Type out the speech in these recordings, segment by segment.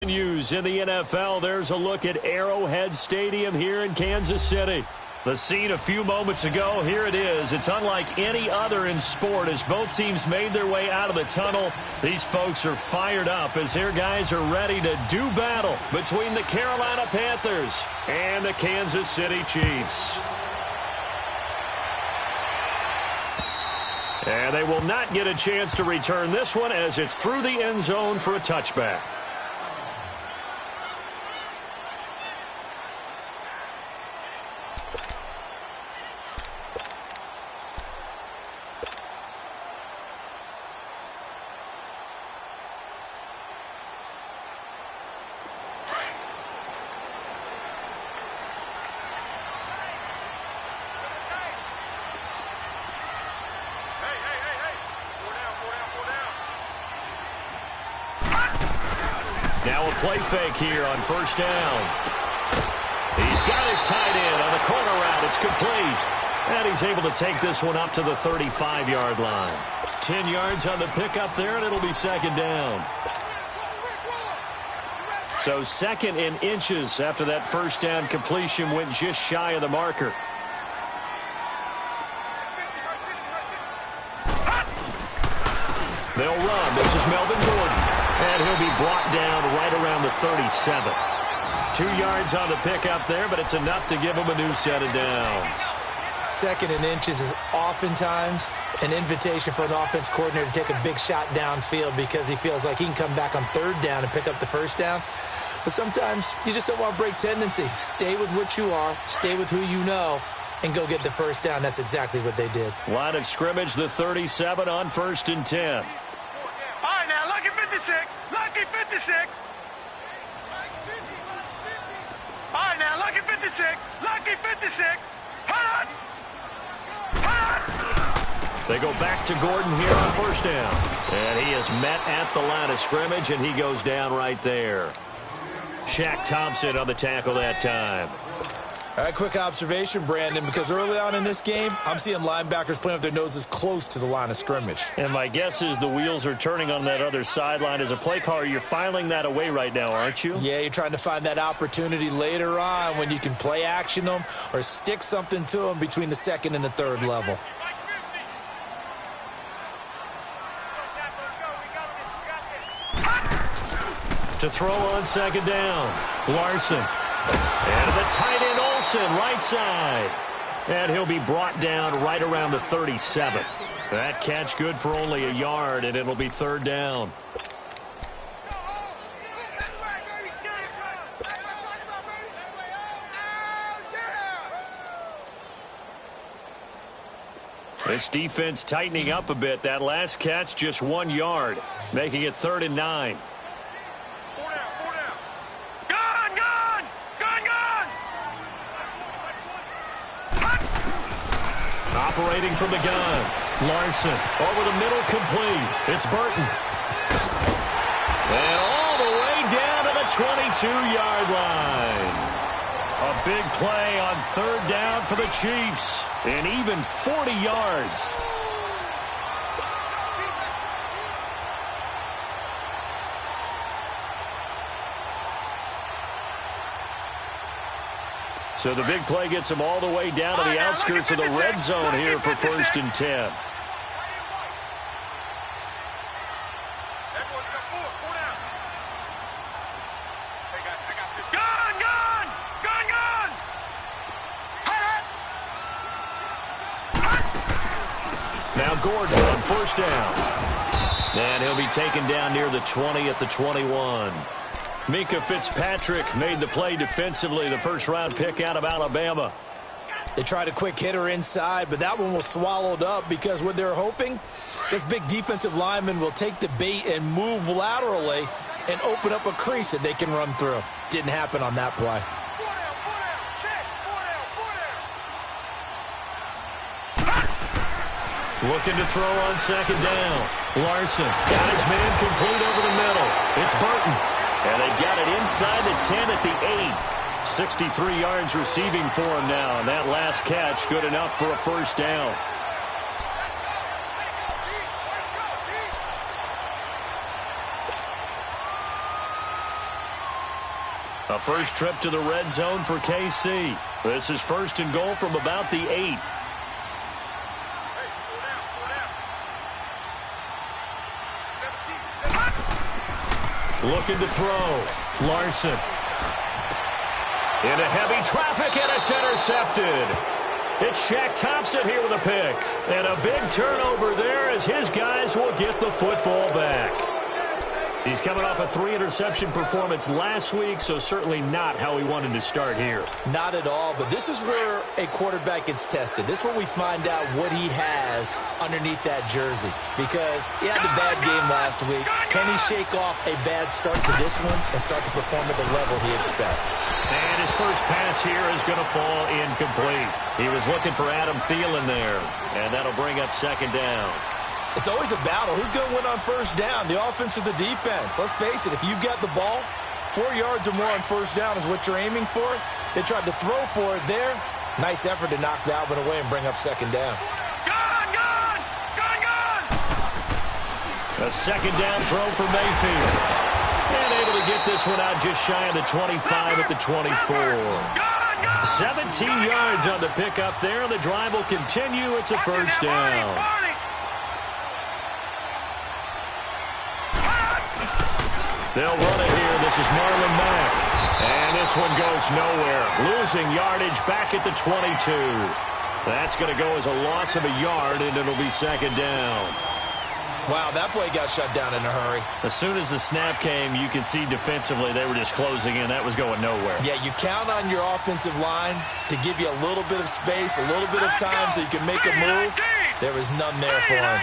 News in the NFL. There's a look at Arrowhead Stadium here in Kansas City. The scene a few moments ago, here it is. It's unlike any other in sport as both teams made their way out of the tunnel. These folks are fired up as their guys are ready to do battle between the Carolina Panthers and the Kansas City Chiefs. And they will not get a chance to return this one as it's through the end zone for a touchback. Now a play fake here on first down. He's got his tight end on the corner route. It's complete. And he's able to take this one up to the 35-yard line. 10 yards on the pickup there, and it'll be second down. So second in inches after that first down completion went just shy of the marker. They'll run. This is Melvin Gordon. And he'll be brought down right around the 37. 2 yards on the pickup there, but it's enough to give him a new set of downs. Second in inches is oftentimes an invitation for an offense coordinator to take a big shot downfield because he feels like he can come back on third down and pick up the first down. But sometimes you just don't want to break tendency. Stay with what you are, stay with who you know, and go get the first down. That's exactly what they did. Line of scrimmage, the 37 on 1st and 10. All right, now, lucky 56. Lucky 56. All right, now, lucky 56. Lucky 56. Hot! Hot! They go back to Gordon here on first down. And he is met at the line of scrimmage, and he goes down right there. Shaq Thompson on the tackle that time. All right, quick observation, Brandon, because early on in this game, I'm seeing linebackers playing with their noses close to the line of scrimmage. And my guess is the wheels are turning on that other sideline. As a play caller, you're filing that away right now, aren't you? Yeah, you're trying to find that opportunity later on when you can play action them or stick something to them between the second and the third level. To throw on second down, Larson. And the tight end Olsen, right side. And he'll be brought down right around the 37. That catch good for only a yard, and it'll be third down. This defense tightening up a bit. That last catch just 1 yard, making it 3rd and 9. Operating from the gun. Larson over the middle, complete. It's Burton. And all the way down to the 22-yard line. A big play on third down for the Chiefs. And even 40 yards. So the big play gets them all the way down to the outskirts of the red zone here for 1st and 10. Now Gordon on first down. And he'll be taken down near the 20 at the 21. Mika Fitzpatrick made the play defensively, the first-round pick out of Alabama. They tried a quick hitter inside, but that one was swallowed up because what they're hoping, this big defensive lineman will take the bait and move laterally and open up a crease that they can run through. Didn't happen on that play. Looking to throw on second down. Larson got his man complete over the middle. It's Burton. And they've got it inside the 10 at the 8. 63 yards receiving for him now. And that last catch good enough for a first down. A first trip to the red zone for KC. This is first and goal from about the 8. Looking to throw. Larson. Into heavy traffic, and it's intercepted. It's Shaq Thompson here with a pick. And a big turnover there as his guys will get the football back. He's coming off a 3-interception performance last week, so certainly not how he wanted to start here. Not at all, but this is where a quarterback gets tested. This is where we find out what he has underneath that jersey. Because he had a bad game last week. Can he shake off a bad start to this one and start to perform at the level he expects? And his first pass here is going to fall incomplete. He was looking for Adam Thielen there, and that'll bring up second down. It's always a battle. Who's going to win on first down, the offense or the defense? Let's face it, if you've got the ball, 4 yards or more on first down is what you're aiming for. They tried to throw for it there. Nice effort to knock that one away and bring up second down. Gone! A second down throw for Mayfield. And able to get this one out just shy of the 25 at the 24. 17 yards on the pickup there. The drive will continue. It's a first down. They'll run it here. This is Marlon Mack. And this one goes nowhere. Losing yardage back at the 22. That's going to go as a loss of a yard, and it'll be second down. Wow, that play got shut down in a hurry. As soon as the snap came, you could see defensively they were just closing in. That was going nowhere. Yeah, you count on your offensive line to give you a little bit of space, a little bit of time so you can make a move. There was none there for him.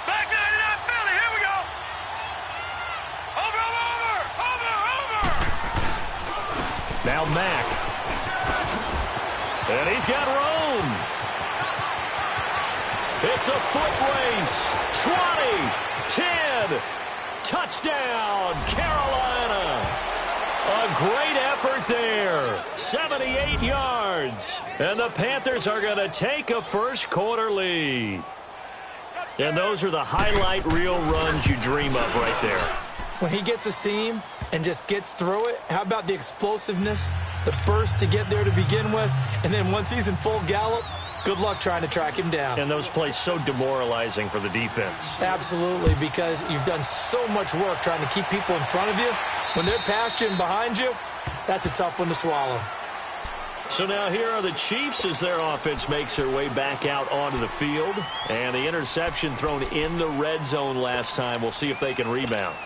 Back 99 Philly, here we go. Over. Now Mack. And he's got room. It's a foot race. 20, 10, touchdown, Carolina. A great effort there. 78 yards. And the Panthers are going to take a first quarter lead. And those are the highlight reel runs you dream of right there. When he gets a seam and just gets through it, how about the explosiveness, the burst to get there to begin with, and then once he's in full gallop, good luck trying to track him down. And those plays so demoralizing for the defense. Absolutely, because you've done so much work trying to keep people in front of you. When they're past you and behind you, that's a tough one to swallow. So now here are the Chiefs as their offense makes their way back out onto the field. And the interception thrown in the red zone last time. We'll see if they can rebound.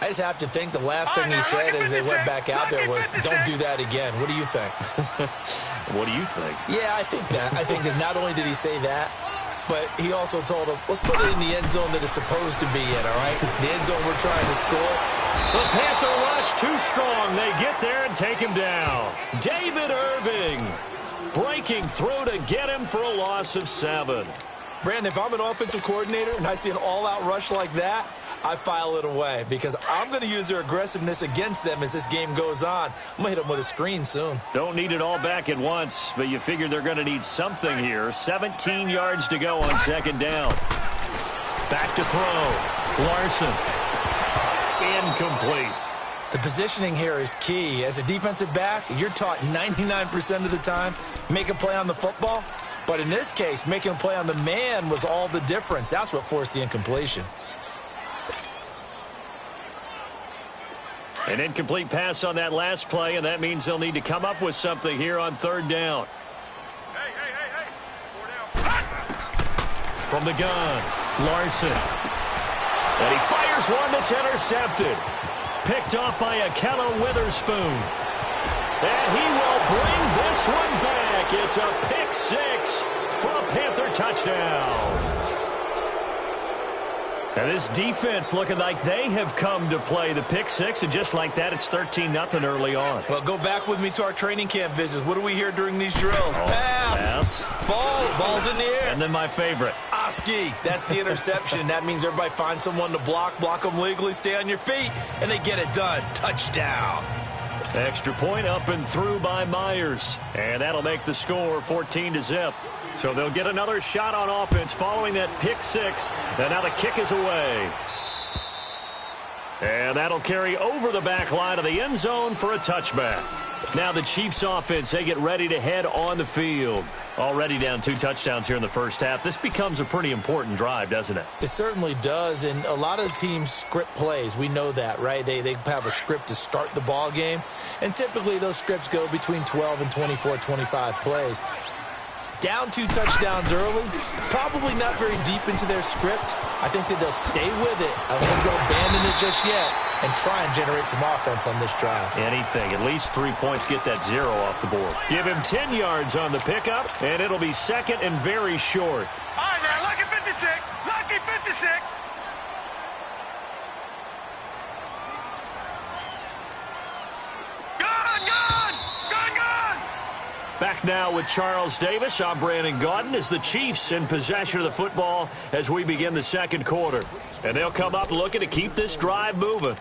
I just have to think the last thing he said as they went back out there was, don't do that again. What do you think? What do you think? Yeah, I think that. I think that not only did he say that, but he also told him, let's put it in the end zone that it's supposed to be in, all right? The end zone we're trying to score. The Panther rush too strong. They get there and take him down. David Irving breaking through to get him for a loss of 7. Brandon, if I'm an offensive coordinator and I see an all-out rush like that, I file it away because I'm going to use their aggressiveness against them as this game goes on. I'm going to hit them with a screen soon. Don't need it all back at once, but you figure they're going to need something here. 17 yards to go on second down. Back to throw. Larson. Incomplete. The positioning here is key. As a defensive back, you're taught 99% of the time, make a play on the football. But in this case, making a play on the man was all the difference. That's what forced the incompletion. An incomplete pass on that last play, and that means they'll need to come up with something here on third down. Hey. 4 down. From the gun, Larson. And he fires one that's intercepted. Picked off by Akello Witherspoon. And he will bring this one back. It's a pick 6 for a Panther touchdown. And this defense looking like they have come to play the pick 6, and just like that, it's 13-0 early on. Well, go back with me to our training camp visits. What do we hear during these drills? Pass. Ball's in the air. And then my favorite. Oski. That's the interception. That means everybody finds someone to block them legally, stay on your feet, and they get it done. Touchdown. Extra point up and through by Myers. And that'll make the score 14-0. So they'll get another shot on offense following that pick 6. And now the kick is away. And that'll carry over the back line of the end zone for a touchback. Now the Chiefs offense, they get ready to head on the field. Already down 2 touchdowns here in the first half. This becomes a pretty important drive, doesn't it? It certainly does, and a lot of teams script plays. We know that, right? They have a script to start the ball game, and typically those scripts go between 12 and 24, 25 plays. Down 2 touchdowns early, probably not very deep into their script. I think that they'll stay with it. I don't think they'll abandon it just yet and try and generate some offense on this drive. Anything. At least 3 points, get that 0 off the board. Give him 10 yards on the pickup, and it'll be second and very short. All right, now, lucky 56. Lucky 56. Back now with Charles Davis. I'm Brandon Gaudin as the Chiefs in possession of the football as we begin the second quarter. And they'll come up looking to keep this drive moving.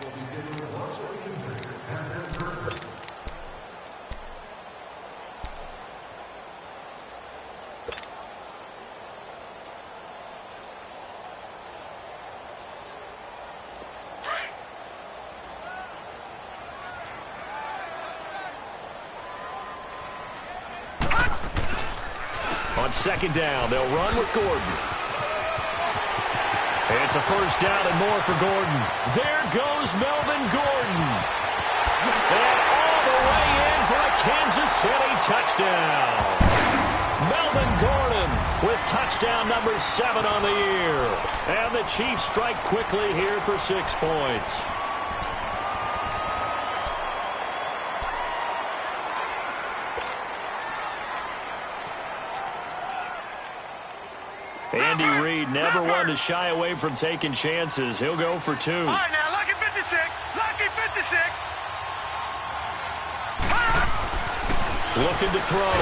On second down, they'll run with Gordon. It's a first down and more for Gordon. There goes Melvin Gordon. And all the way in for a Kansas City touchdown. Melvin Gordon with touchdown number 7 on the year. And the Chiefs strike quickly here for 6 points. Andy Reid never one to shy away from taking chances. He'll go for 2. All right, now, lucky 56. Lucky 56. Looking to throw.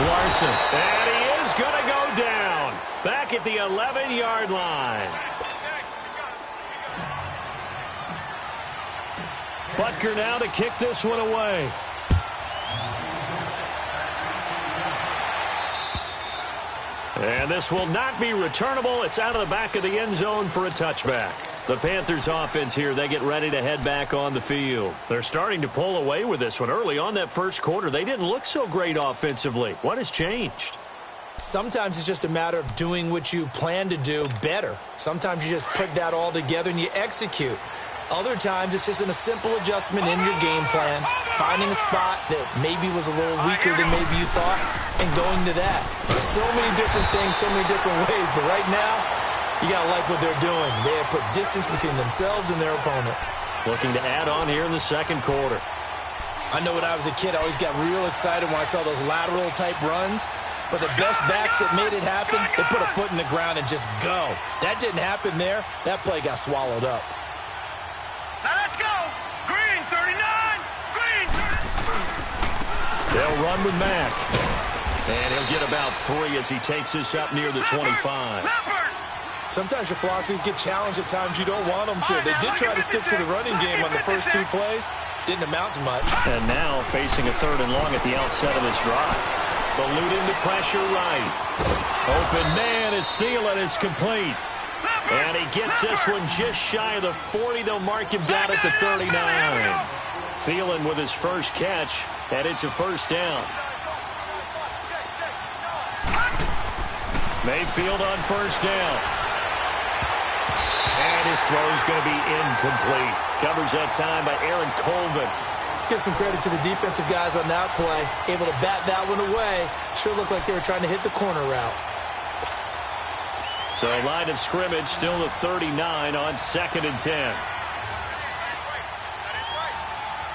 Larson. And he is going to go down. Back at the 11-yard line. Butker now to kick this one away. And this will not be returnable. It's out of the back of the end zone for a touchback. The Panthers offense here, they get ready to head back on the field. They're starting to pull away with this one. Early on that first quarter, they didn't look so great offensively. What has changed? Sometimes it's just a matter of doing what you plan to do better. Sometimes you just put that all together and you execute. Other times, it's just a simple adjustment in your game plan, finding a spot that maybe was a little weaker than maybe you thought, and going to that. So many different things, so many different ways, but right now, you got to like what they're doing. They have put distance between themselves and their opponent. Looking to add on here in the second quarter. I know when I was a kid, I always got real excited when I saw those lateral-type runs, but the best backs that made it happen, they put a foot in the ground and just go. That didn't happen there. That play got swallowed up. Now let's go. Green 39. Green 39. They'll run with Mack. And he'll get about 3 as he takes this up near the 25. Sometimes your philosophies get challenged at times you don't want them to. They did try to stick to the running game on the first 2 plays. Didn't amount to much. And now facing a 3rd and long at the outset of this drive. Eluding the pressure right. Open man is Thielen. It's complete. And he gets this one just shy of the 40. They'll mark him down at the 39. Thielen with his first catch, and it's a first down. Mayfield on first down. And his throw is going to be incomplete. Covers that time by Aaron Colvin. Let's give some credit to the defensive guys on that play. Able to bat that one away. Sure looked like they were trying to hit the corner route. So line of scrimmage still the 39 on 2nd and 10.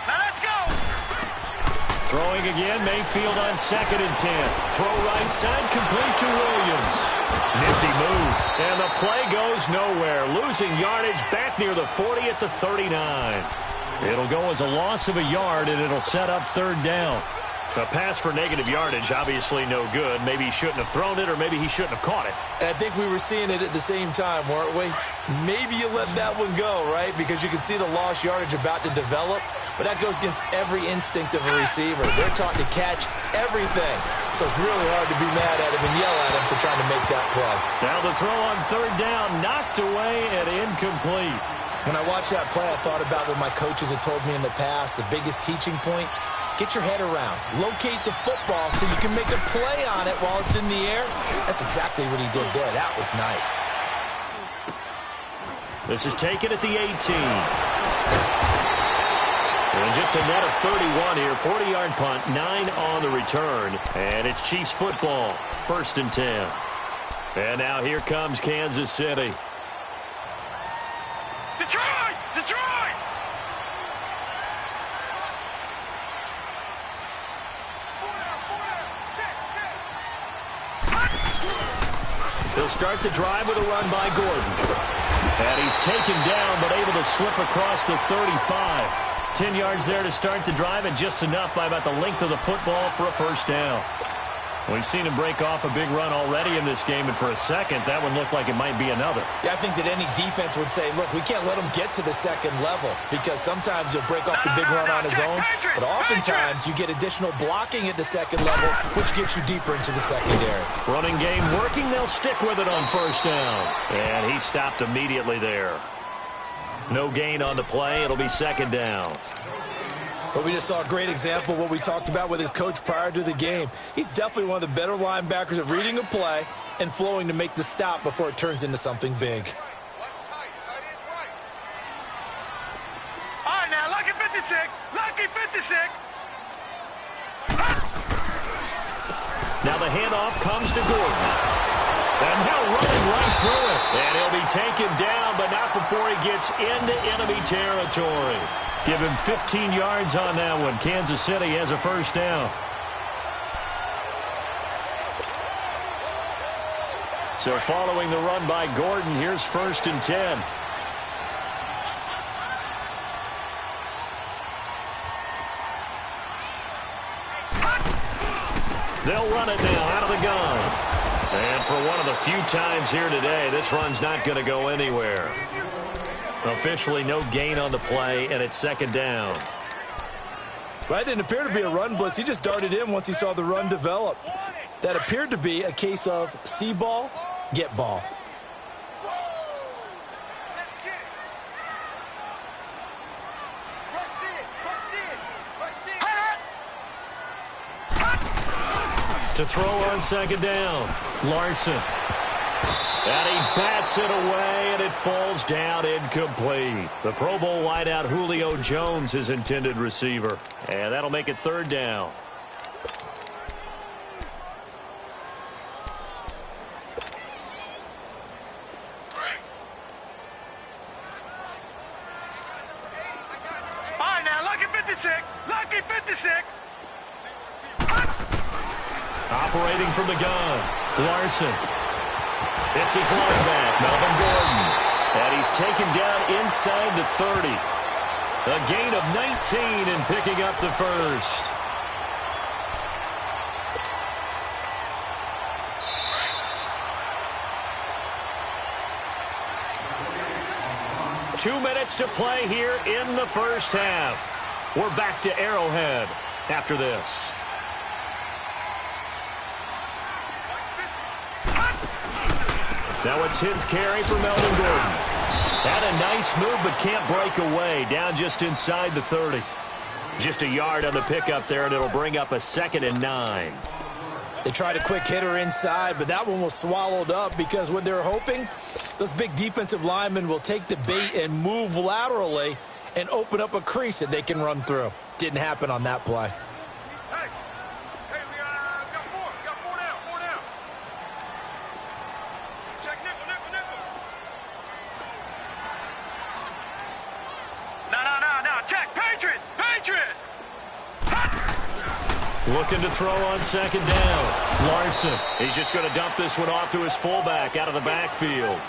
Now let's go. Throwing again, Mayfield on 2nd and 10. Throw right side, complete to Williams. Nifty move. And the play goes nowhere. Losing yardage back near the 40 at the 39. It'll go as a loss of a yard, and it'll set up 3rd down. A pass for negative yardage, obviously no good. Maybe he shouldn't have thrown it, or maybe he shouldn't have caught it. And I think we were seeing it at the same time, weren't we? Maybe you let that one go, right? Because you can see the lost yardage about to develop. But that goes against every instinct of a receiver. They're taught to catch everything. So it's really hard to be mad at him and yell at him for trying to make that play. Now the throw on 3rd down, knocked away and incomplete. When I watched that play, I thought about what my coaches had told me in the past. The biggest teaching point, get your head around. Locate the football so you can make a play on it while it's in the air. That's exactly what he did there. That was nice. This is taken at the 18. And just a net of 31 here. 40-yard punt, 9 on the return. And it's Chiefs football, 1st and 10. And now here comes Kansas City. Detroit! Detroit! They'll start the drive with a run by Gordon. And he's taken down, but able to slip across the 35. 10 yards there to start the drive, and just enough by about the length of the football for a first down. We've seen him break off a big run already in this game, and for a second, that one looked like it might be another. Yeah, I think that any defense would say, look, we can't let him get to the second level, because sometimes he'll break off the big run on his own, but oftentimes you get additional blocking at the second level, which gets you deeper into the secondary. Running game working, they'll stick with it on first down. And he stopped immediately there. No gain on the play. It'll be second down. But we just saw a great example of what we talked about with his coach prior to the game. He's definitely one of the better linebackers at reading a play and flowing to make the stop before it turns into something big. All right, now, lucky 56. Lucky 56. Now the handoff comes to Gordon. And now running right through it. And he'll be taken down, but not before he gets into enemy territory. Give him 15 yards on that one. Kansas City has a first down. So following the run by Gordon, here's 1st and 10. They'll run it now out of the gun. And for one of the few times here today, this run's not going to go anywhere. Officially no gain on the play, and it's second down. Well, that didn't appear to be a run blitz. He just darted in once he saw the run develop. That appeared to be a case of see ball, get ball. To throw on second down, Larson. And he bats it away, and it falls down incomplete. The Pro Bowl wideout Julio Jones, his intended receiver. And that'll make it third down. All right, now, lucky 56. Lucky 56. Operating from the gun, Larson. It's his running back, Melvin Gordon. And he's taken down inside the 30. A gain of 19 and picking up the first. Two minutes to play here in the first half. We're back to Arrowhead after this. Now a 10th carry for Melvin Gordon. Had a nice move, but can't break away. Down just inside the 30. Just a yard on the pickup there, and it'll bring up a 2nd and 9. They tried a quick hitter inside, but that one was swallowed up because what they're hoping, those big defensive linemen will take the bait and move laterally and open up a crease that they can run through. Didn't happen on that play. Hey, we got four. Got four down. Check nickel. No. Check. Patriot. Looking to throw on second down. Larson. He's just going to dump this one off to his fullback out of the backfield.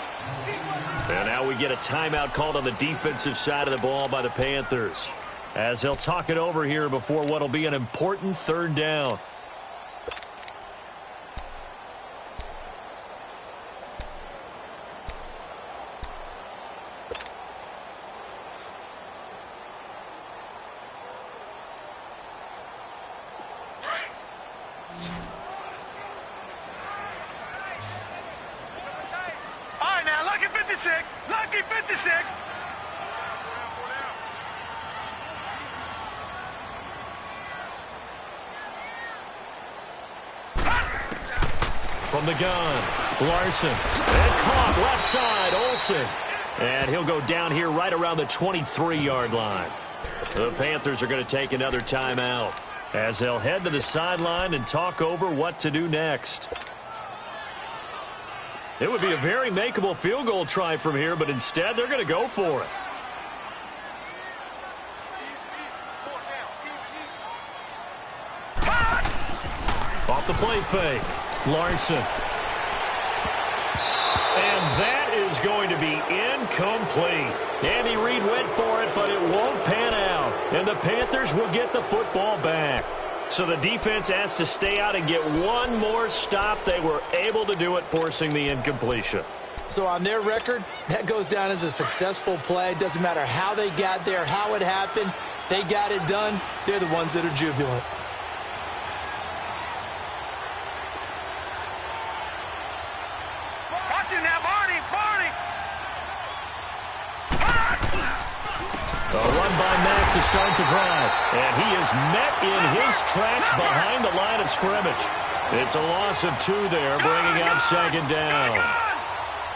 And now we get a timeout called on the defensive side of the ball by the Panthers, as they'll talk it over here before what will be an important third down. All right, now, lucky 56. from the gun. Larson. And caught left side. Olsen. And he'll go down here right around the 23-yard line. The Panthers are going to take another timeout as they'll head to the sideline and talk over what to do next. It would be a very makeable field goal try from here, but instead they're going to go for it. Off the play fake. Larson. And that is going to be incomplete. Andy Reid went for it, but it won't pan out. And the Panthers will get the football back. So the defense has to stay out and get one more stop. They were able to do it, forcing the incompletion. So on their record, that goes down as a successful play. Doesn't matter how they got there, how it happened. They got it done. They're the ones that are jubilant. A run by Mack to start the drive. And he is met in his tracks behind the line of scrimmage. It's a loss of 2 there, bringing up second down.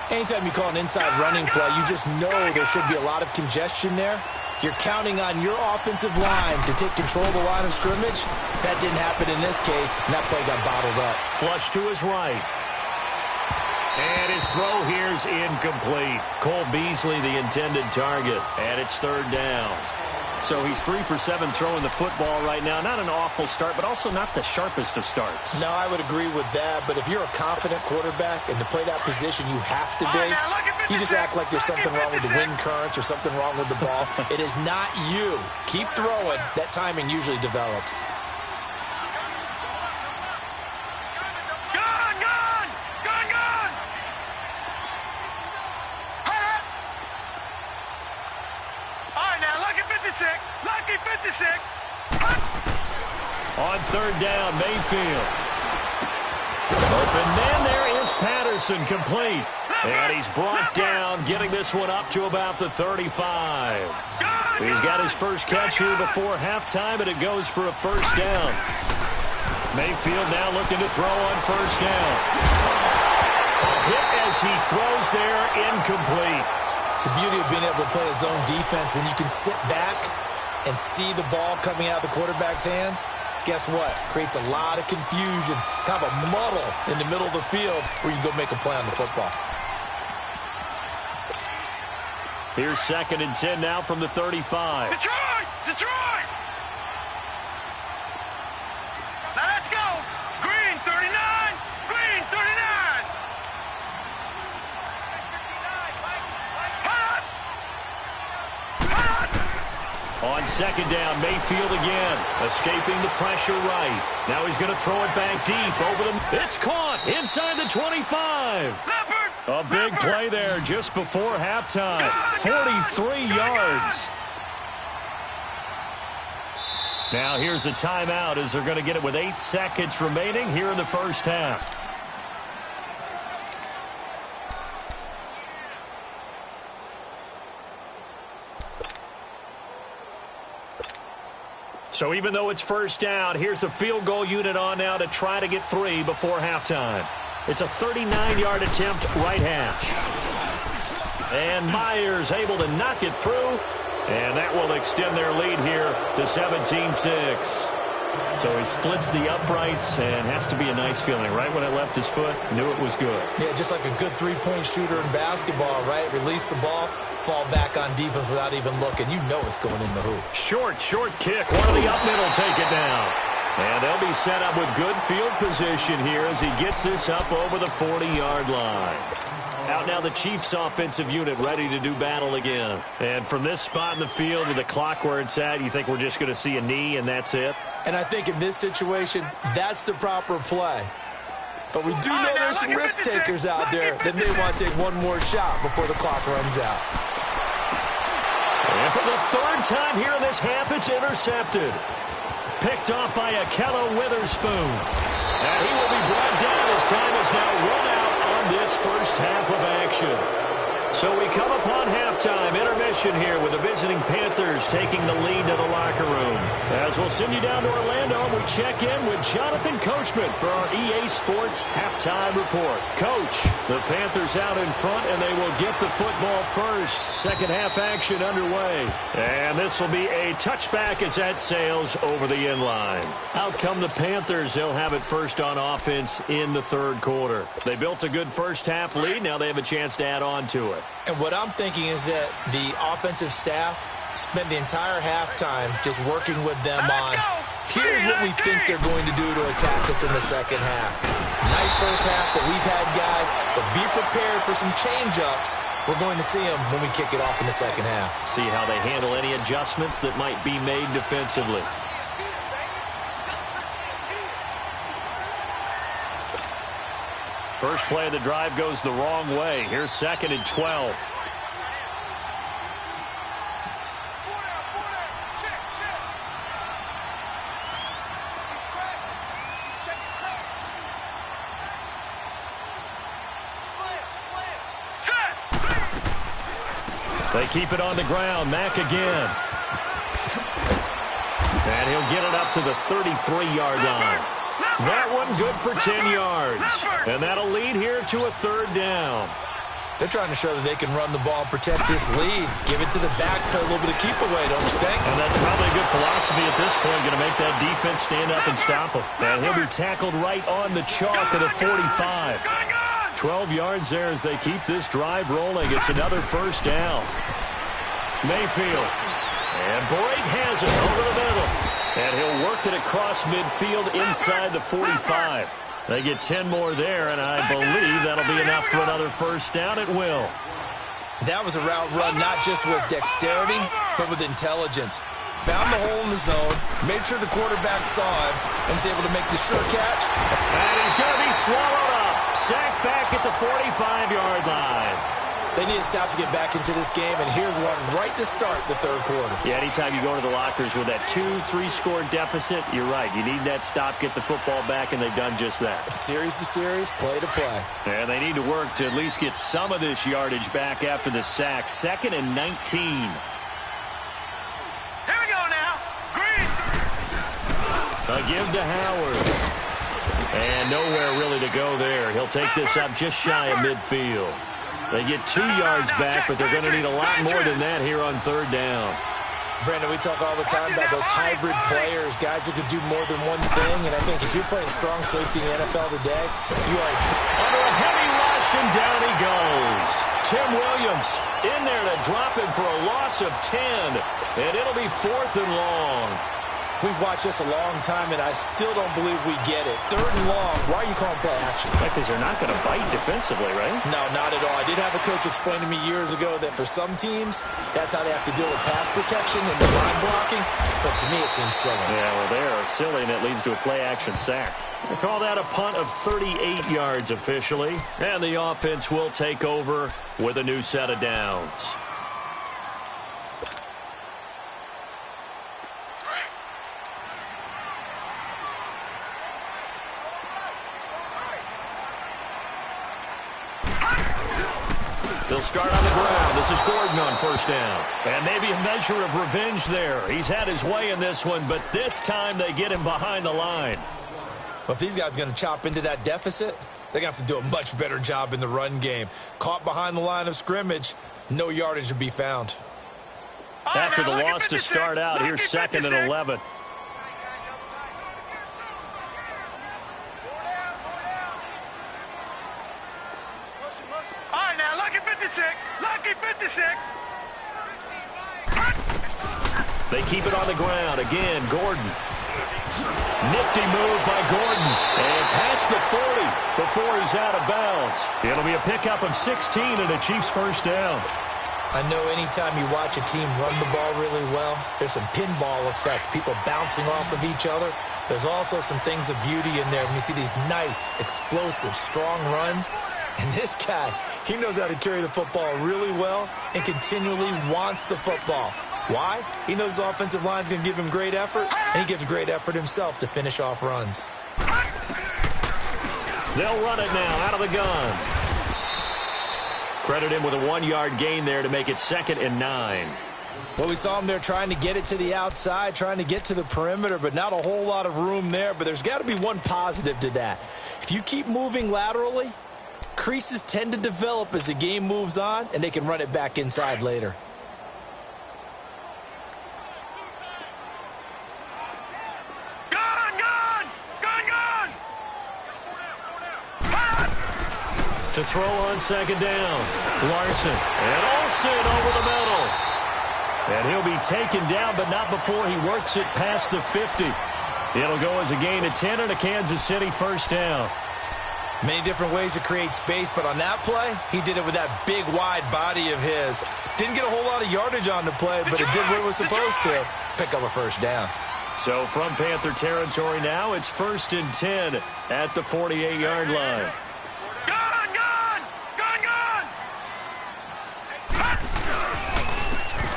Anytime you call an inside running play, you just know there should be a lot of congestion there. You're counting on your offensive line to take control of the line of scrimmage. That didn't happen in this case, and that play got bottled up. Flush to his right. And his throw here's incomplete. Cole Beasley, the intended target. And it's third down. So he's 3 for 7 throwing the football right now. Not an awful start, but also not the sharpest of starts. No, I would agree with that. But if you're a confident quarterback and to play that position, you have to be. You just act like there's something wrong with the wind currents or something wrong with the ball. It is not you. Keep throwing. That timing usually develops. Lucky 56. On third down, Mayfield. Open man, there is Patterson, complete. And he's brought down, getting this one up to about the 35. He's got his first catch here before halftime, and it goes for a first down. Mayfield now looking to throw on first down. A hit as he throws there, incomplete. The beauty of being able to play a zone defense, when you can sit back and see the ball coming out of the quarterback's hands, guess what? Creates a lot of confusion, kind of a muddle in the middle of the field where you go make a play on the football. Here's 2nd and 10 now from the 35. Detroit! Detroit! Now let's go! Green 39! Green 39! On second down, Mayfield again, escaping the pressure right. Now he's going to throw it back deep over them. It's caught inside the 25. A big play there just before halftime. 43 yards. Now here's a timeout as they're going to get it with 8 seconds remaining here in the first half. So even though it's first down, here's the field goal unit on now to try to get 3 before halftime. It's a 39-yard attempt, right hash. And Myers able to knock it through, and that will extend their lead here to 17-6. So he splits the uprights, and has to be a nice feeling. Right when it left his foot, knew it was good. Yeah, just like a good three-point shooter in basketball, right? Release the ball, fall back on defense without even looking. You know it's going in the hoop. Short kick. One of the up middle take it down. And they'll be set up with good field position here as he gets this up over the 40-yard line. Out now the Chiefs offensive unit ready to do battle again. And from this spot in the field with the clock where it's at, you think we're just going to see a knee and that's it? And I think in this situation, that's the proper play. But we do know there's some risk takers out there that may want to take one more shot before the clock runs out. And for the 3rd time here in this half, it's intercepted. Picked off by Akello Witherspoon. And he will be brought down as time is now run out on this first half of action. So we come upon halftime, intermission here with the visiting Panthers taking the lead to the locker room. As As we'll send you down to Orlando, and we check in with Jonathan Coachman for our EA Sports Halftime Report. Coach, the Panthers out in front, and they will get the football first. Second half action underway. And this will be a touchback as that sails over the end line. Out come the Panthers. They'll have it first on offense in the third quarter. They built a good first half lead. Now they have a chance to add on to it. And what I'm thinking is that the offensive staff spent the entire halftime just working with them on, here's what we think they're going to do to attack us in the second half. Nice first half that we've had, guys, but be prepared for some change-ups. We're going to see them when we kick it off in the second half. See how they handle any adjustments that might be made defensively. First play of the drive goes the wrong way. Here's 2nd and 12. They keep it on the ground. Mack again. And he'll get it up to the 33-yard line. That one good for 10 yards. And that'll lead here to a third down. They're trying to show that they can run the ball, protect this lead. Give it to the backs, play a little bit of keep away, don't you think? And that's probably a good philosophy at this point. Going to make that defense stand up and stop him. And he'll be tackled right on the chalk of the 45. 12 yards there as they keep this drive rolling. It's another first down. Mayfield. And Boyd has it over the middle. And he'll work it across midfield inside the 45. They get 10 more there, and I believe that'll be enough for another first down. It will. That was a route run not just with dexterity, but with intelligence. Found the hole in the zone, made sure the quarterback saw him, and was able to make the sure catch. And he's going to be swallowed up. Sacked back at the 45-yard line. They need to stop to get back into this game, and here's one right to start the third quarter. Yeah, anytime you go to the lockers with that 2-3 score deficit, you're right. You need that stop, get the football back, and they've done just that. Series to series, play to play. And they need to work to at least get some of this yardage back after the sack. 2nd and 19. Here we go now. Green. A give to Howard. And nowhere really to go there. He'll take this up just shy of midfield. They get 2 yards back, but they're going to need a lot more than that here on third down. Brandon, we talk all the time about those hybrid players, guys who can do more than one thing, and I think if you're playing strong safety in the NFL today, you are under a heavy rush, and down he goes. Tim Williams in there to drop him for a loss of 10, and it'll be 4th and long. We've watched this a long time, and I still don't believe we get it. 3rd and long, why are you calling play action? Because they're not going to bite defensively, right? No, not at all. I did have a coach explain to me years ago that for some teams, that's how they have to deal with pass protection and line blocking. But to me, it seems silly. Yeah, well, they are silly, and it leads to a play-action sack. They call that a punt of 38 yards officially. And the offense will take over with a new set of downs. They'll start on the ground. This is Gordon on first down. And maybe a measure of revenge there. He's had his way in this one, but this time they get him behind the line. Well, if these guys are going to chop into that deficit, they're going to have to do a much better job in the run game. Caught behind the line of scrimmage, no yardage to be found. After the loss to start out, here's 2nd and 11. Lucky 56. They keep it on the ground. Again, Gordon. Nifty move by Gordon. And past the 40 before he's out of bounds. It'll be a pickup of 16 and a Chiefs first down. I know anytime you watch a team run the ball really well, there's some pinball effect, people bouncing off of each other. There's also some things of beauty in there when you see these nice, explosive, strong runs. And this guy, he knows how to carry the football really well and continually wants the football. Why? He knows the offensive line's going to give him great effort, and he gives great effort himself to finish off runs. They'll run it now out of the gun. Credit him with a 1-yard gain there to make it 2nd and 9. Well, we saw him there trying to get it to the outside, trying to get to the perimeter, but not a whole lot of room there. But there's got to be one positive to that. If you keep moving laterally, creases tend to develop as the game moves on, and they can run it back inside later. To throw on second down. Larson and Olsen over the middle. And he'll be taken down, but not before he works it past the 50. It'll go as a gain of 10 and a Kansas City first down. Many different ways to create space, but on that play, he did it with that big, wide body of his. Didn't get a whole lot of yardage on the play, but it did what it was supposed to. Pick up a first down. So from Panther territory now, it's 1st and 10 at the 48-yard line.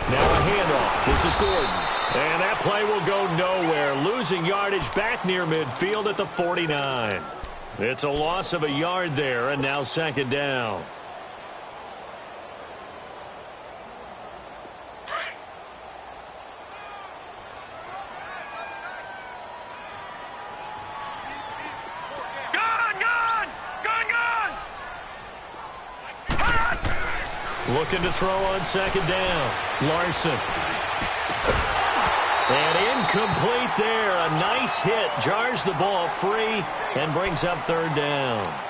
Now a handoff. This is Gordon. And that play will go nowhere. Losing yardage back near midfield at the 49. It's a loss of a yard there, and now second down. Looking to throw on second down. Larson. And incomplete there. A nice hit. Jars the ball free and brings up third down.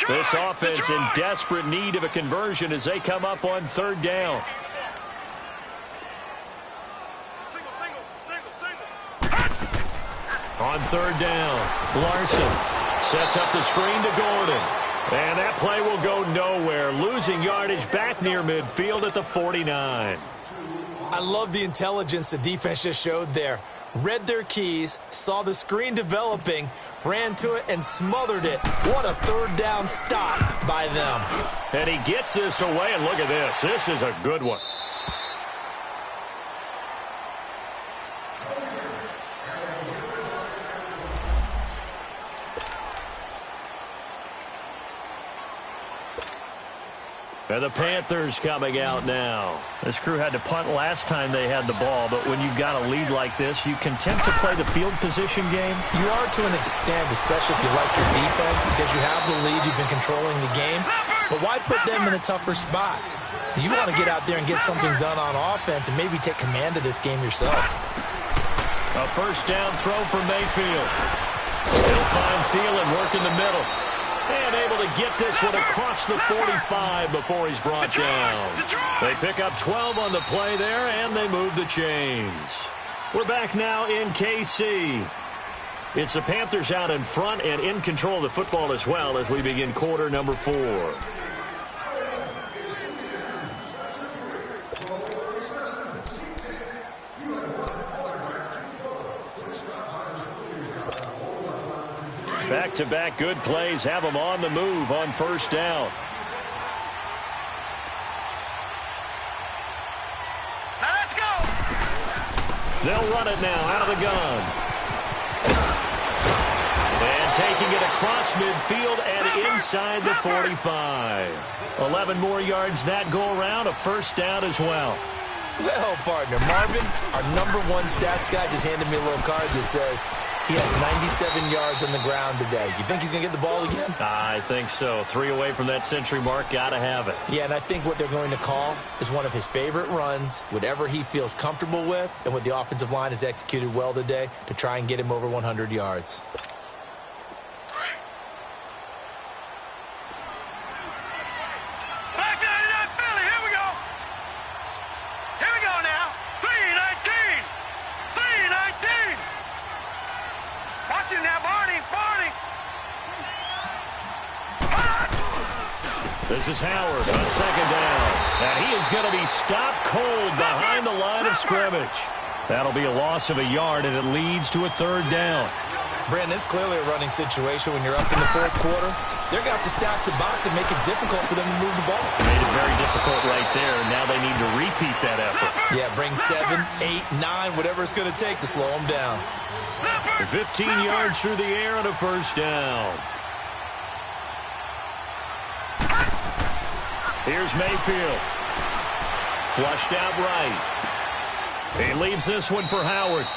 This offense in desperate need of a conversion as they come up on third down. On third down, Larson sets up the screen to Gordon. And that play will go nowhere. Losing yardage back near midfield at the 49. I love the intelligence the defense just showed there. Read their keys, saw the screen developing, ran to it, and smothered it. What a third down stop by them. And he gets this away, and look at this. This is a good one. And the Panthers coming out now. This crew had to punt last time they had the ball, but when you've got a lead like this, you content to play the field position game? You are to an extent, especially if you like your defense, because you have the lead, you've been controlling the game. But why put them in a tougher spot? You want to get out there and get something done on offense and maybe take command of this game yourself. A first down throw for Mayfield. He'll find Thielen working the middle. And able to get this one across the 45 before he's brought down. They pick up 12 on the play there, and they move the chains. We're back now in KC. It's the Panthers out in front and in control of the football as well as we begin quarter number 4. Back-to-back good plays have them on the move on first down. Now let's go. They'll run it now out of the gun. And taking it across midfield and inside the 45. 11 more yards that go around, a first down as well. Well, partner, Marvin, our #1 stats guy, just handed me a little card that says he has 97 yards on the ground today. You think he's going to get the ball again? I think so. 3 away from that century mark. Got to have it. Yeah, and I think what they're going to call is one of his favorite runs, whatever he feels comfortable with, and what the offensive line has executed well today to try and get him over 100 yards. Back down to that Philly. Here we go. Here we go now. 3-19. 3-19. Watch him now, Barney. Barney. This is Howard on second down. And he is going to be stopped cold behind the line of scrimmage. That'll be a loss of a yard, and it leads to a third down. Brandon, it's clearly a running situation when you're up in the fourth quarter. They're going to have to stack the box and make it difficult for them to move the ball. Made it very difficult right there. Now they need to repeat that effort. Yeah, bring 7, 8, 9, whatever it's going to take to slow them down. 15 yards through the air and a first down. Here's Mayfield. Flushed out right. He leaves this one for Howard.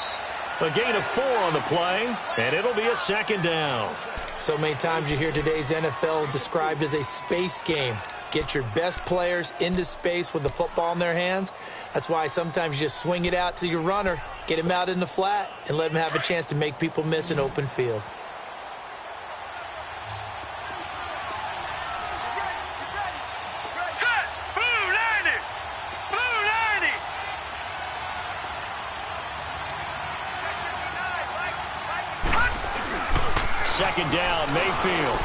A gain of 4 on the play, and it'll be a second down. So many times you hear today's NFL described as a space game. Get your best players into space with the football in their hands. That's why sometimes you just swing it out to your runner, get him out in the flat, and let him have a chance to make people miss an open field. Second down, Mayfield.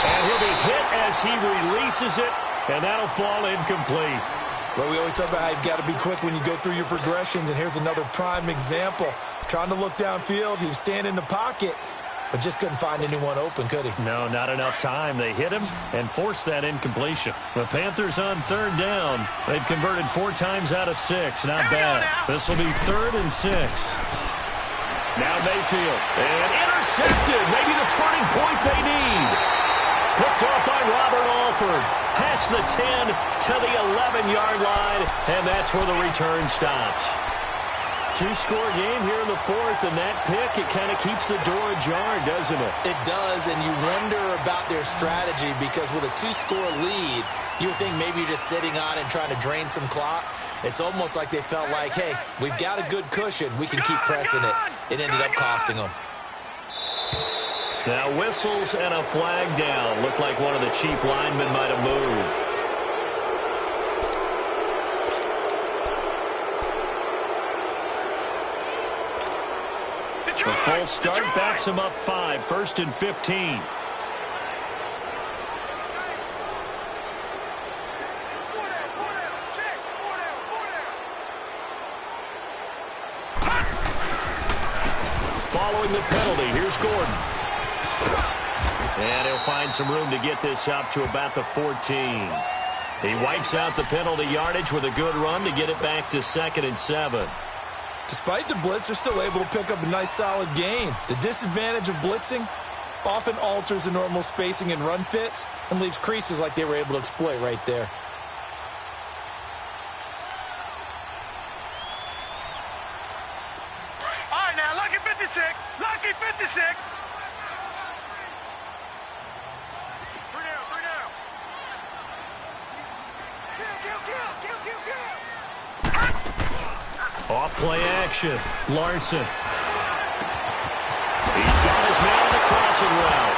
And he'll be hit as he releases it, and that'll fall incomplete. Well, we always talk about how you've got to be quick when you go through your progressions, and here's another prime example. Trying to look downfield, he was standing in the pocket, but just couldn't find anyone open, could he? No, not enough time. They hit him and forced that incompletion. The Panthers on third down. They've converted 4 times out of 6. Not bad. This will be 3rd and 6. Now Mayfield, and intercepted. Maybe the turning point they need. Picked off by Robert Alford. Past the 10 to the 11-yard line, and that's where the return stops. 2-score game here in the 4th, and that pick, it kind of keeps the door ajar, doesn't it? It does, and you wonder about their strategy because with a 2-score lead, you would think maybe you're just sitting on and trying to drain some clock. It's almost like they felt like, hey, we've got a good cushion. We can keep pressing it. It ended up costing them. Now whistles and a flag down. Looked like one of the chief linemen might have moved. The full start backs him up 5. 1st and 15. Following the penalty, here's Gordon. And he'll find some room to get this up to about the 14. He wipes out the penalty yardage with a good run to get it back to 2nd and 7. Despite the blitz, they're still able to pick up a nice solid gain. The disadvantage of blitzing often alters the normal spacing and run fits and leaves creases like they were able to exploit right there. All right, now, lucky 56. Lucky 56. 3 down, 3 down. Kill. Off play action. Larson. He's got his man on the crossing route.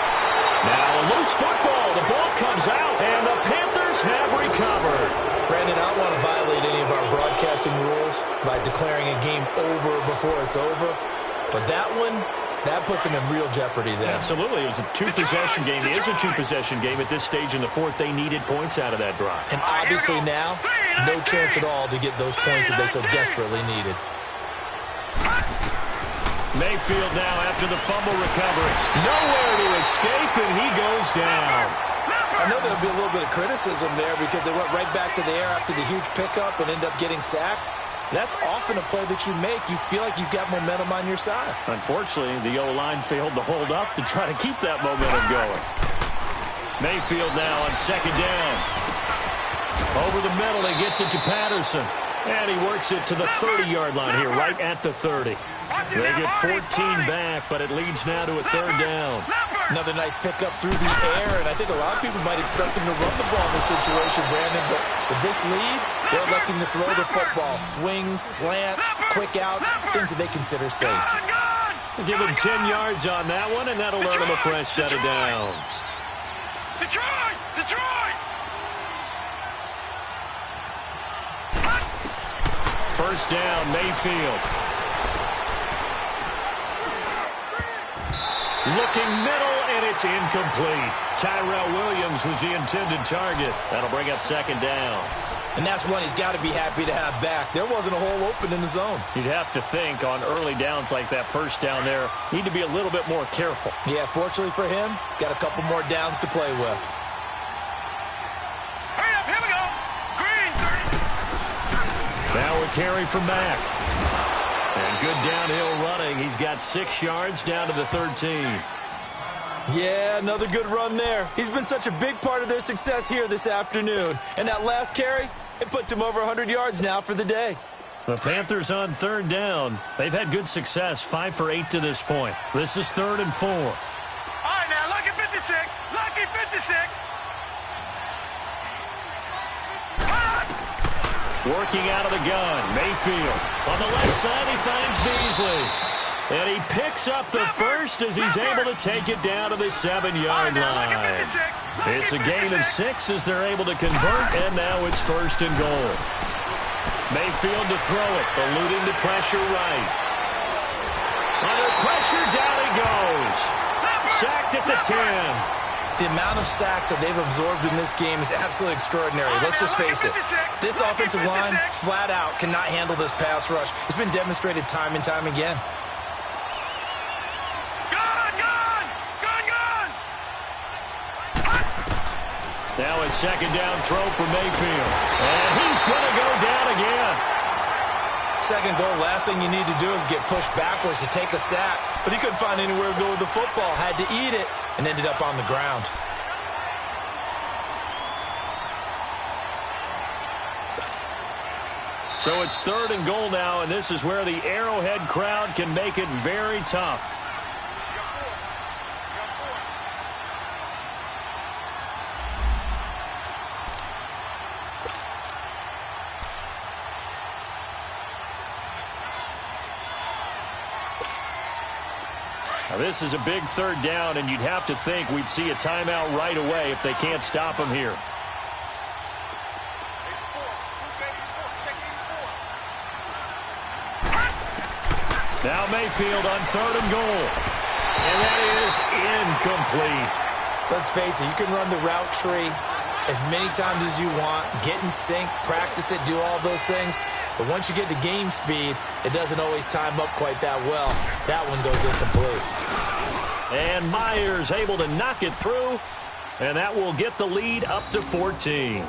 Now a loose football. The ball comes out, and the Panthers have recovered. Brandon, I don't want to violate any of our broadcasting rules by declaring a game over before it's over. But that one, that puts him in real jeopardy there. Absolutely. It was a 2-possession game. It is a 2-possession game at this stage in the 4th. They needed points out of that drive. And obviously now, no chance at all to get those points that they so desperately needed. Mayfield now after the fumble recovery. Nowhere to escape, and he goes down. I know there'll be a little bit of criticism there because they went right back to the air after the huge pickup and ended up getting sacked. That's often a play that you make. You feel like you've got momentum on your side. Unfortunately, the O-line failed to hold up to try to keep that momentum going. Mayfield now on 2nd down. Over the middle, he gets it to Patterson. And he works it to the 30-yard line here, right at the 30. They get 14 back, but it leads now to a 3rd down. Another nice pickup through the air, and I think a lot of people might expect them to run the ball in this situation, Brandon, but with this lead, they're electing to throw the football. Swings, slants, quick outs, things that they consider safe. Give him 10 yards on that one, and that'll earn him a fresh set of downs. Detroit! First down, Mayfield. Looking middle, and it's incomplete. Tyrell Williams was the intended target. That'll bring up 2nd down. And that's one he's got to be happy to have back. There wasn't a hole open in the zone. You'd have to think on early downs like that first down there, need to be a little bit more careful. Yeah, fortunately for him, got a couple more downs to play with. Hurry up, here we go. Green, 30. Now a carry from Mack. And good downhill running. He's got 6 yards down to the 13. Yeah, another good run there. He's been such a big part of their success here this afternoon. And that last carry, it puts him over 100 yards now for the day. The Panthers on third down. They've had good success, 5 for 8 to this point. This is 3rd and 4. All right, now, lucky 56. Lucky 56. Working out of the gun, Mayfield. On the left side, he finds Beasley. And he picks up the first as he's able to take it down to the 7-yard line. It's a gain of 6 as they're able to convert, and now it's 1st and goal. Mayfield to throw it, eluding the pressure right. Under pressure, down he goes. Sacked at the 10. The amount of sacks that they've absorbed in this game is absolutely extraordinary. Let's just face it. This offensive line, flat out, cannot handle this pass rush. It's been demonstrated time and time again. Now a 2nd down throw for Mayfield. And he's going to go down again. 2nd goal, last thing you need to do is get pushed backwards to take a sack. But he couldn't find anywhere to go with the football. Had to eat it and ended up on the ground. So it's 3rd and goal now, and this is where the Arrowhead crowd can make it very tough. Now this is a big 3rd down, and you'd have to think we'd see a timeout right away if they can't stop him here. Now Mayfield on 3rd and goal. And that is incomplete. Let's face it, you can run the route tree as many times as you want, get in sync, practice it, do all those things. But once you get to game speed, it doesn't always time up quite that well. That one goes incomplete. And Myers able to knock it through, and that will get the lead up to 14.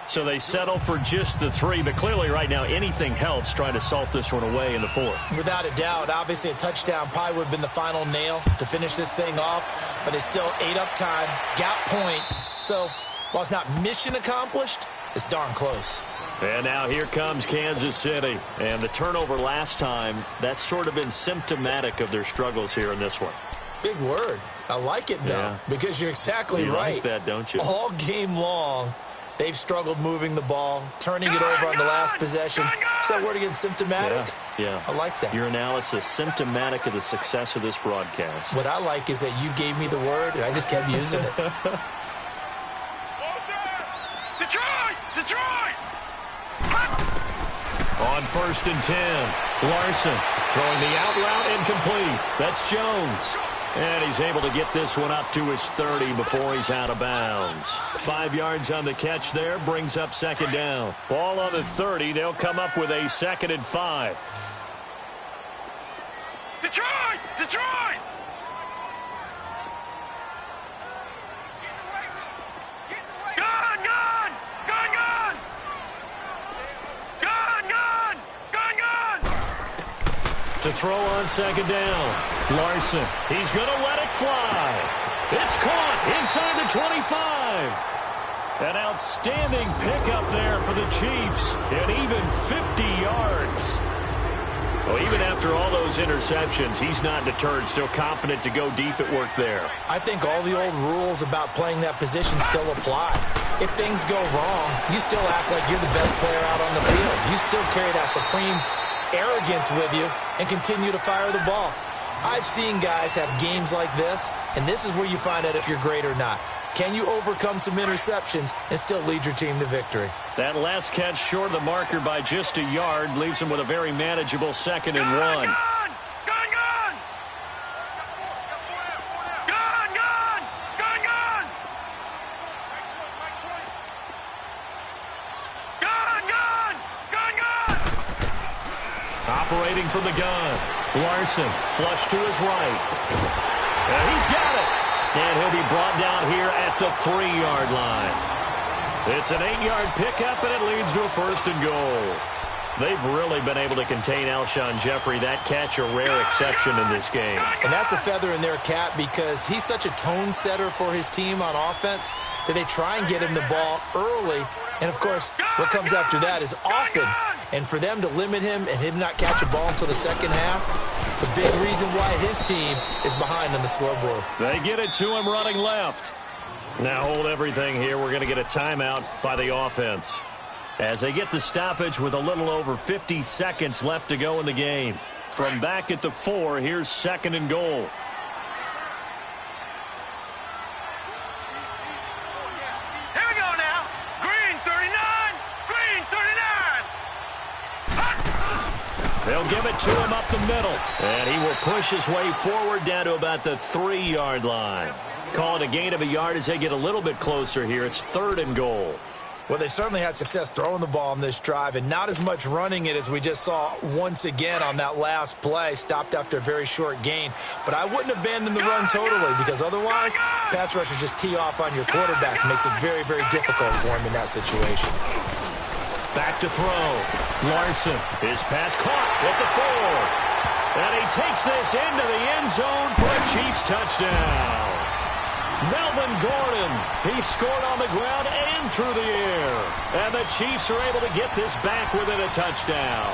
So they settle for just the 3, but clearly right now anything helps trying to salt this one away in the 4th. Without a doubt, obviously a touchdown probably would have been the final nail to finish this thing off, but it's still ate up time, got points. So while it's not mission accomplished, it's darn close. And now here comes Kansas City. And the turnover last time, that's sort of been symptomatic of their struggles here in this one. Big word. I like it, though, because you're exactly right. You like that, don't you? All game long, they've struggled moving the ball, turning it over on the last possession. Is that word again, symptomatic? Yeah. I like that. Your analysis, symptomatic of the success of this broadcast. What I like is that you gave me the word, and I just kept using it. Detroit! On 1st and 10, Larson throwing the out route incomplete. That's Jones. And he's able to get this one up to his 30 before he's out of bounds. 5 yards on the catch there, brings up 2nd down. Ball on the 30, they'll come up with a 2nd and 5. Detroit! To throw on 2nd down. Larson, he's going to let it fly. It's caught inside the 25. An outstanding pickup there for the Chiefs. And even 50 yards. Well, even after all those interceptions, he's not deterred, still confident to go deep at work there. I think all the old rules about playing that position still apply. If things go wrong, you still act like you're the best player out on the field. You still carry that supreme arrogance with you and continue to fire the ball. I've seen guys have games like this, and this is where you find out if you're great or not. Can you overcome some interceptions and still lead your team to victory? That last catch short of the marker by just a yard leaves him with a very manageable 2nd and 1. operating from the gun. Larson, flush to his right. And he's got it. And he'll be brought down here at the 3-yard line. It's an 8-yard pickup, and it leads to a 1st and goal. They've really been able to contain Alshon Jeffrey. That catch a rare exception in this game. And that's a feather in their cap because he's such a tone setter for his team on offense that they try and get him the ball early. And, of course, what comes after that is often. And for them to limit him and him not catch a ball until the second half, it's a big reason why his team is behind on the scoreboard. They get it to him running left. Now hold everything here. We're going to get a timeout by the offense as they get the stoppage with a little over 50 seconds left to go in the game. From back at the 4, here's 2nd and goal. Here we go now. Green 39. Green 39. They'll give it to him up the middle. And he will push his way forward down to about the 3-yard line. Call it a gain of a yard as they get a little bit closer here. It's 3rd and goal. Well, they certainly had success throwing the ball on this drive and not as much running it as we just saw once again on that last play. Stopped after a very short gain. But I wouldn't abandon the run totally because otherwise pass rushers just tee off on your quarterback. Makes it very, very difficult for him in that situation. Back to throw. Larson. His pass caught at the 4. And he takes this into the end zone for a Chiefs touchdown. Melvin Gordon, he scored on the ground and through the air. And the Chiefs are able to get this back within a touchdown.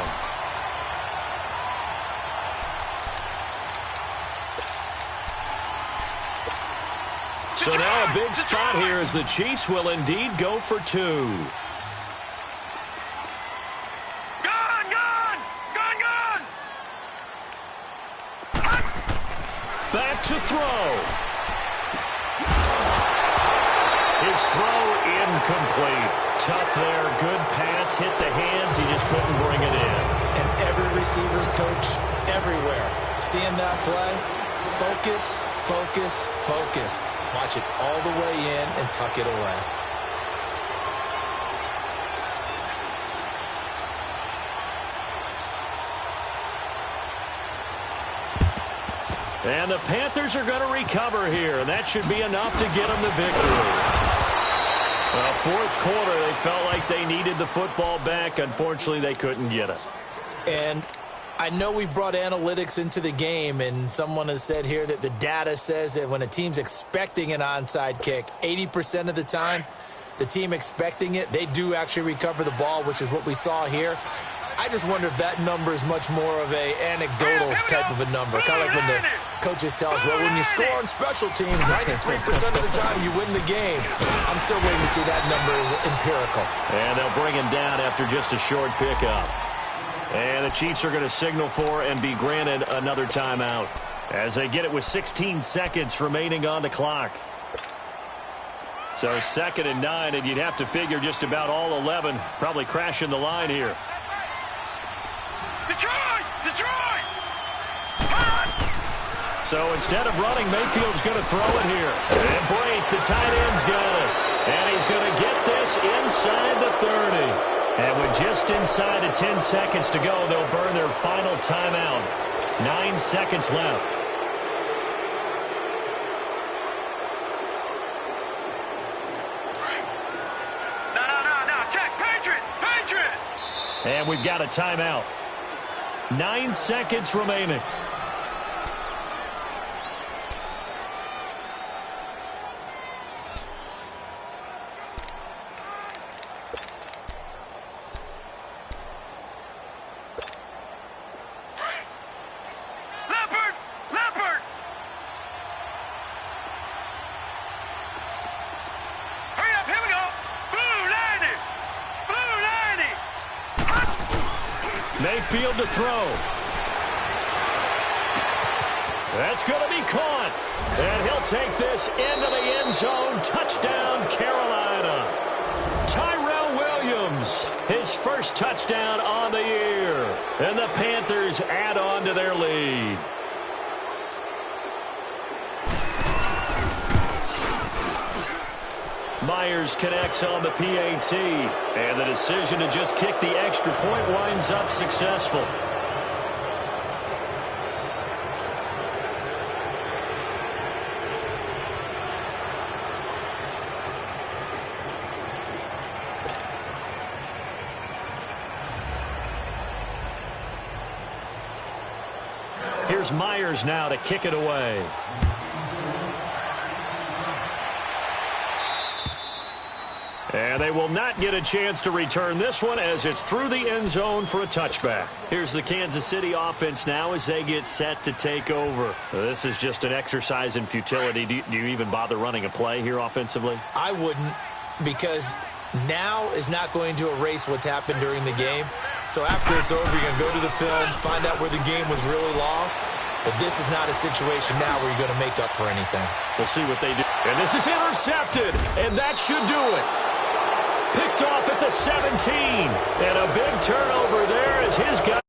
So now a big spot here as the Chiefs will indeed go for 2. Back to throw. His throw incomplete. Tough there. Good pass. Hit the hands. He just couldn't bring it in. And every receiver's coach everywhere. Seeing that play, focus, focus, focus. Watch it all the way in and tuck it away. And the Panthers are going to recover here, and that should be enough to get them the victory. Well, 4th quarter, they felt like they needed the football back. Unfortunately, they couldn't get it. And I know we brought analytics into the game, and someone has said here that the data says that when a team's expecting an onside kick, 80% of the time, the team expecting it, they do actually recover the ball, which is what we saw here. I just wonder if that number is much more of a anecdotal type of a number. Kind of like when the coaches tell us, well, when you score on special teams, 93% of the time you win the game. I'm still waiting to see that number is empirical. And they'll bring him down after just a short pickup. And the Chiefs are going to signal for and be granted another timeout as they get it with 16 seconds remaining on the clock. So 2nd and 9, and you'd have to figure just about all 11 probably crashing the line here. Detroit! Detroit! So instead of running, Mayfield's going to throw it here. And Brate, the tight end's got it. And he's going to get this inside the 30. And with just inside of 10 seconds to go, they'll burn their final timeout. 9 seconds left. No. Check. Patriot! And we've got a timeout. 9 seconds remaining. Leopard! Hurry up, here we go! Blue 90! Mayfield to throw. That's going to be caught. And he'll take this into the end zone. Touchdown, Carolina. Tyrell Williams, his first touchdown on the year. And the Panthers add on to their lead. Myers connects on the PAT. And the decision to just kick the extra point winds up successful. Here's Myers now to kick it away. And they will not get a chance to return this one as it's through the end zone for a touchback. Here's the Kansas City offense now as they get set to take over. This is just an exercise in futility. Do you even bother running a play here offensively? I wouldn't, because now is not going to erase what's happened during the game. So after it's over, you're going to go to the film, find out where the game was really lost. But this is not a situation now where you're going to make up for anything. We'll see what they do. And this is intercepted, and that should do it. Picked off at the 17. And a big turnover there as his guy